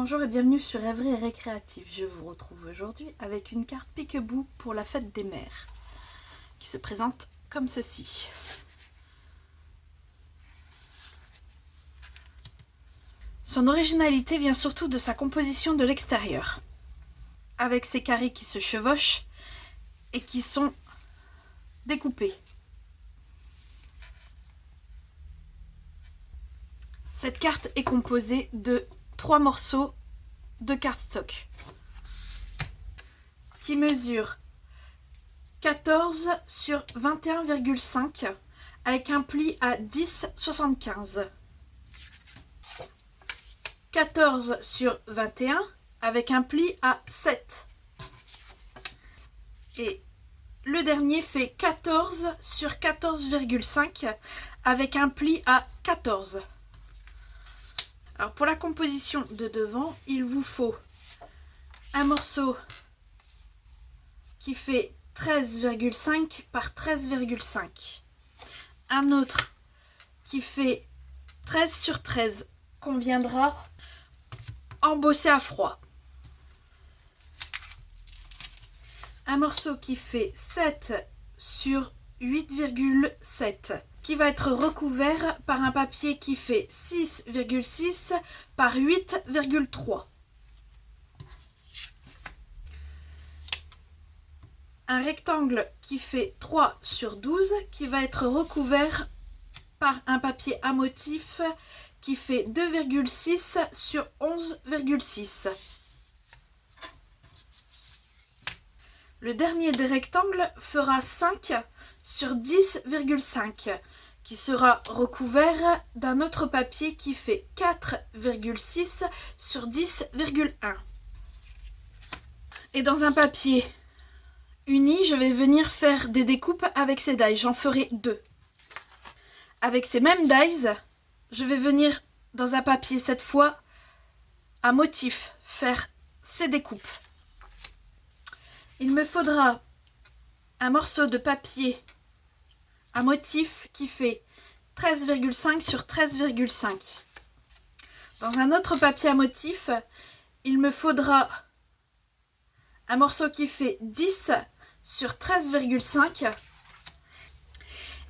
Bonjour et bienvenue sur Rêverie et Récréative. Je vous retrouve aujourd'hui avec une carte Peek-a-Boo pour la fête des mères qui se présente comme ceci. Son originalité vient surtout de sa composition de l'extérieur, avec ses carrés qui se chevauchent et qui sont découpés. Cette carte est composée de 3 morceaux de cardstock qui mesurent 14 sur 21,5 avec un pli à 10,75. 14 sur 21 avec un pli à 7. Et le dernier fait 14 sur 14,5 avec un pli à 14. Alors pour la composition de devant, il vous faut un morceau qui fait 13,5 par 13,5. Un autre qui fait 13 sur 13 qu'on viendra embosser à froid. Un morceau qui fait 7 sur 8,7 qui va être recouvert par un papier qui fait 6,6 par 8,3. Un rectangle qui fait 3 sur 12 qui va être recouvert par un papier à motif qui fait 2,6 sur 11,6. Le dernier des rectangles fera 5 sur 10,5 qui sera recouvert d'un autre papier qui fait 4,6 sur 10,1. Et dans un papier uni, je vais venir faire des découpes avec ces dies. J'en ferai 2. Avec ces mêmes dies, je vais venir dans un papier cette fois à motif faire ces découpes. Il me faudra un morceau de papier à motif qui fait 13,5 sur 13,5. Dans un autre papier à motif, il me faudra un morceau qui fait 10 sur 13,5.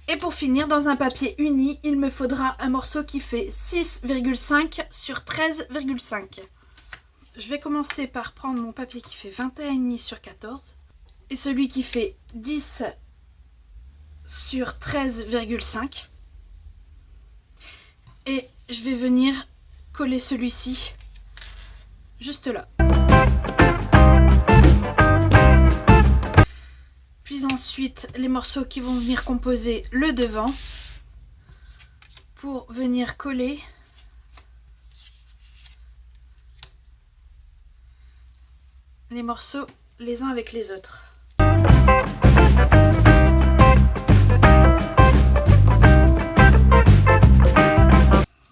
Et pour finir, dans un papier uni, il me faudra un morceau qui fait 6,5 sur 13,5. Je vais commencer par prendre mon papier qui fait 21,5 sur 14 et celui qui fait 10 sur 13,5. Et je vais venir coller celui-ci juste là. Puis ensuite les morceaux qui vont venir composer le devant pour venir coller les morceaux les uns avec les autres.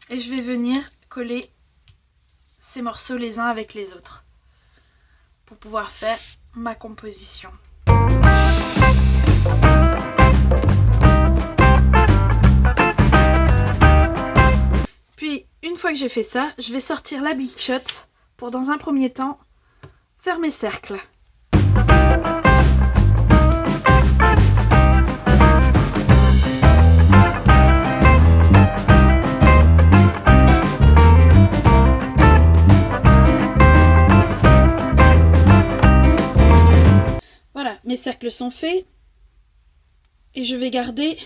Et je vais venir coller ces morceaux les uns avec les autres pour pouvoir faire ma composition. Puis une fois que j'ai fait ça, je vais sortir la Big Shot pour dans un premier temps faire mes cercles. Voilà, mes cercles sont faits et je vais garder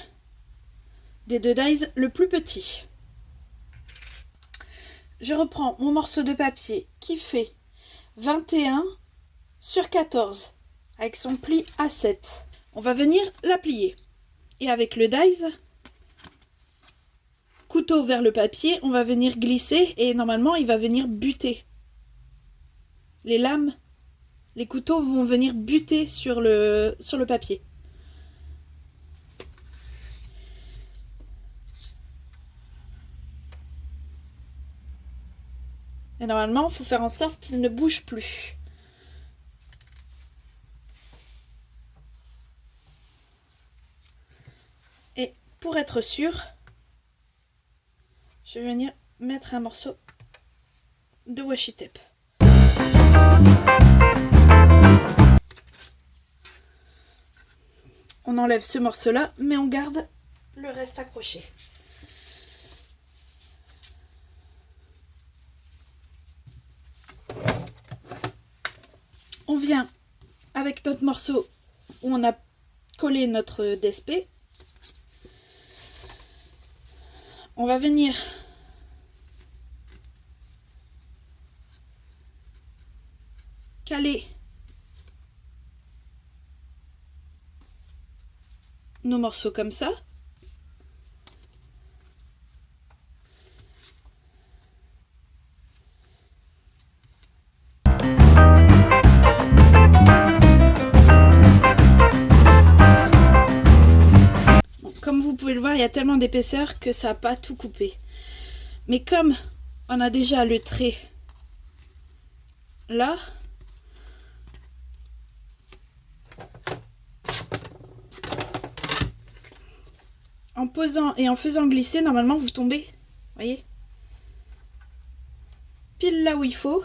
des 2 dies le plus petit. Je reprends mon morceau de papier qui fait 21 sur 14 avec son pli à 7. On va venir la plier et avec le dies, couteau vers le papier, on va venir glisser et normalement il va venir buter. Les lames, les couteaux vont venir buter sur le papier. Et normalement, il faut faire en sorte qu'il ne bouge plus. Et pour être sûr, je vais venir mettre un morceau de washi tape. On enlève ce morceau là, mais on garde le reste accroché. On vient avec notre morceau où on a collé notre DSP. On va venir caler nos morceaux comme ça. Comme vous pouvez le voir, il y a tellement d'épaisseur que ça n'a pas tout coupé. Mais comme on a déjà le trait là, en posant et en faisant glisser, normalement vous tombez, voyez, pile là où il faut.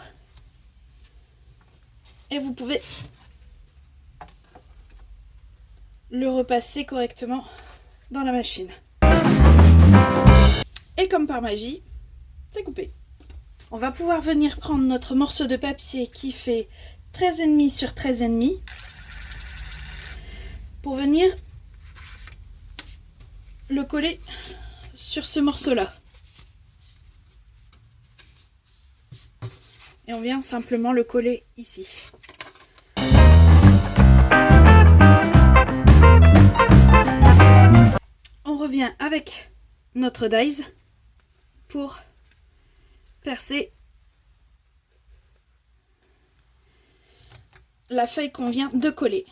Et vous pouvez le repasser correctement dans la machine. Et comme par magie, c'est coupé. On va pouvoir venir prendre notre morceau de papier qui fait 13,5 sur 13,5 pour venir le coller sur ce morceau-là. Et on vient simplement le coller ici. On revient avec notre dies pour percer la feuille qu'on vient de coller.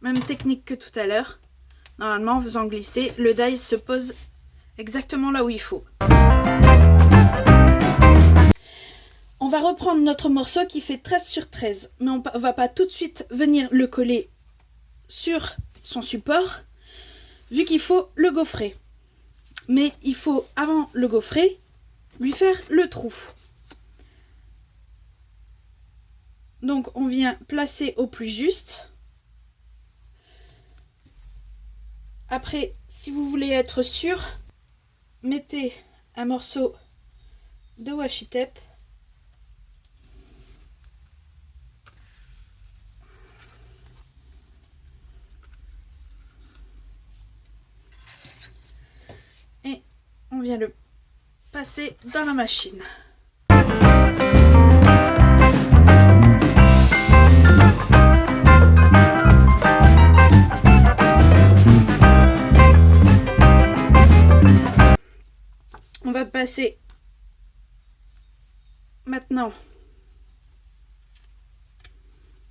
Même technique que tout à l'heure. Normalement, en faisant glisser, le dies se pose exactement là où il faut. On va reprendre notre morceau qui fait 13 sur 13, mais on ne va pas tout de suite venir le coller sur son support, vu qu'il faut le gaufrer. Mais il faut, avant le gaufrer, lui faire le trou. Donc on vient placer au plus juste. Après, si vous voulez être sûr, mettez un morceau de washi tape et on vient le passer dans la machine. On va passer maintenant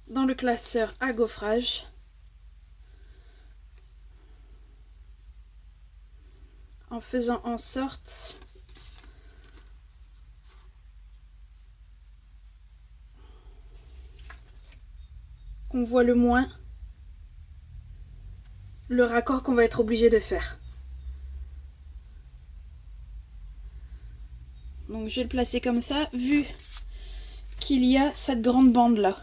dans le classeur à gaufrage. En faisant en sorte qu'on voit le moins le raccord qu'on va être obligé de faire. Donc je vais le placer comme ça, vu qu'il y a cette grande bande là.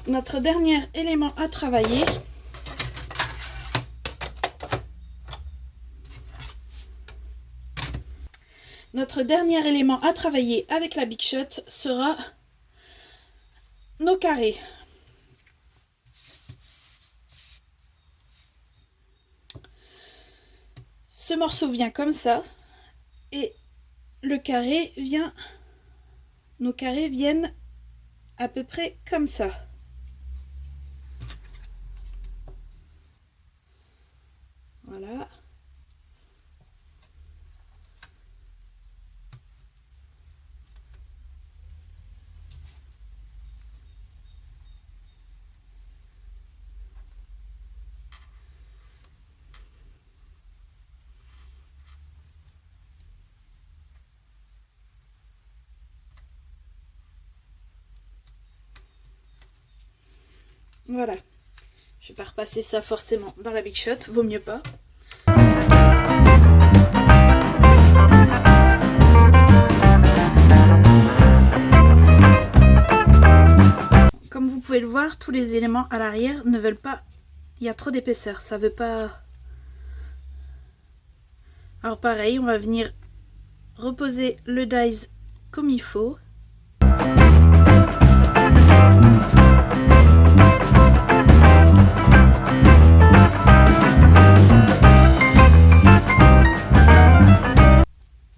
Notre dernier élément à travailler, avec la Big Shot sera nos carrés. Ce morceau vient comme ça et le carré vient, nos carrés viennent à peu près comme ça. Voilà. Voilà. Je vais pas repasser ça forcément dans la Big Shot, vaut mieux pas. Comme vous pouvez le voir, tous les éléments à l'arrière ne veulent pas... Il y a trop d'épaisseur, ça veut pas... Alors pareil, on va venir reposer le dies comme il faut.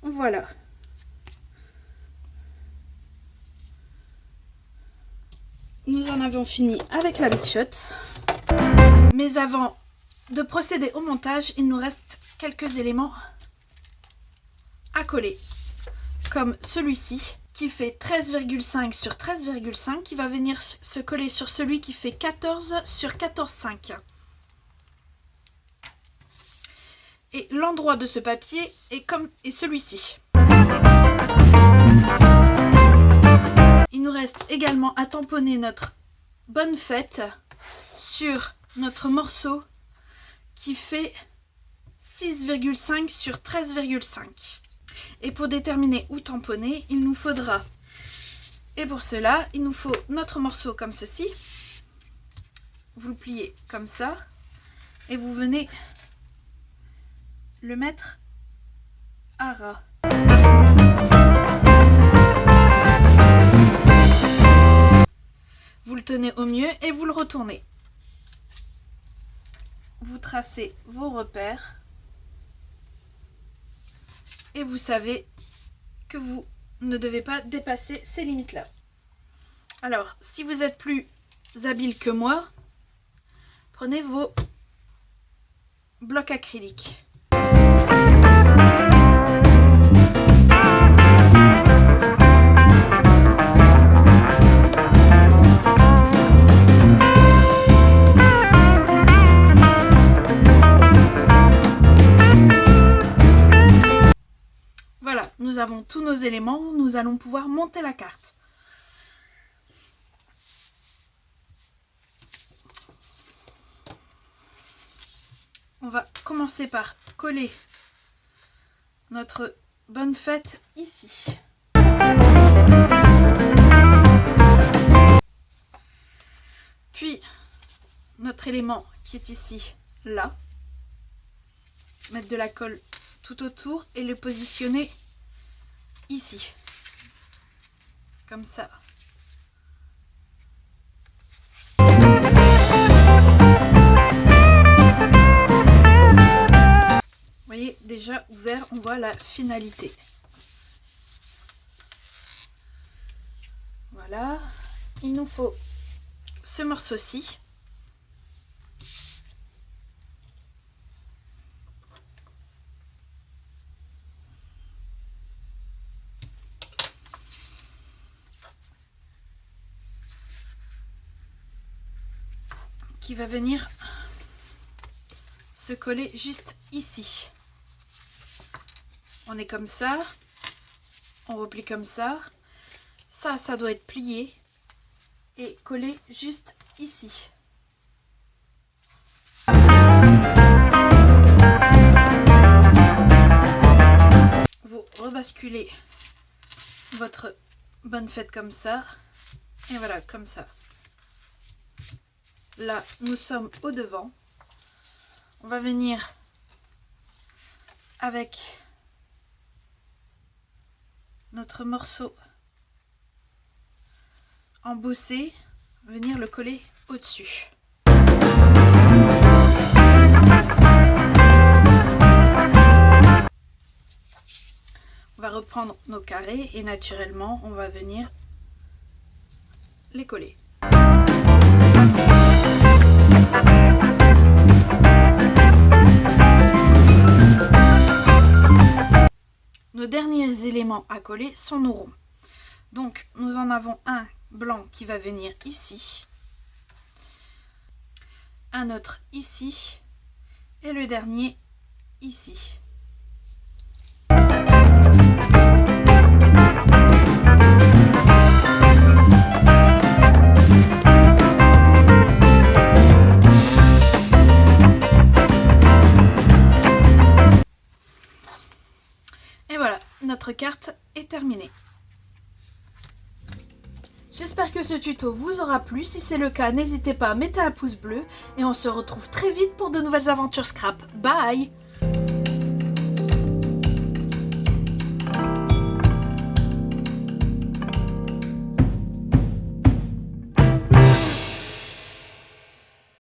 Voilà. Nous en avons fini avec la Big Shot. Mais avant de procéder au montage, il nous reste quelques éléments à coller. Comme celui-ci qui fait 13,5 sur 13,5 qui va venir se coller sur celui qui fait 14 sur 14,5. Et l'endroit de ce papier est celui-ci. Il nous reste également à tamponner notre bonne fête sur notre morceau qui fait 6,5 sur 13,5. Et pour déterminer où tamponner, il nous faudra, et pour cela, il nous faut notre morceau comme ceci. Vous le pliez comme ça et vous venez le mettre à ras. Vous le tenez au mieux et vous le retournez. Vous tracez vos repères et vous savez que vous ne devez pas dépasser ces limites-là. Alors, si vous êtes plus habile que moi, prenez vos blocs acryliques. Voilà, nous avons tous nos éléments, nous allons pouvoir monter la carte. On va commencer par coller notre bonne fête ici. Puis notre élément qui est ici, là. Mettre de la colle tout autour et le positionner ici. Comme ça. Vous voyez, déjà ouvert, on voit la finalité. Voilà. Il nous faut ce morceau-ci. Qui va venir se coller juste ici. On est comme ça, on replie comme ça. Ça doit être plié et collé juste ici. Vous rebasculez votre bonne fête comme ça. Et voilà, comme ça. Là, nous sommes au devant. On va venir avec notre morceau embossé, venir le coller au-dessus. On va reprendre nos carrés et naturellement, on va venir les coller. Nos derniers éléments à coller sont nos ronds. Donc nous en avons un blanc qui va venir ici, un autre ici et le dernier ici. carte est terminée. J'espère que ce tuto vous aura plu. Si c'est le cas, n'hésitez pas à mettre un pouce bleu et on se retrouve très vite pour de nouvelles aventures scrap. Bye!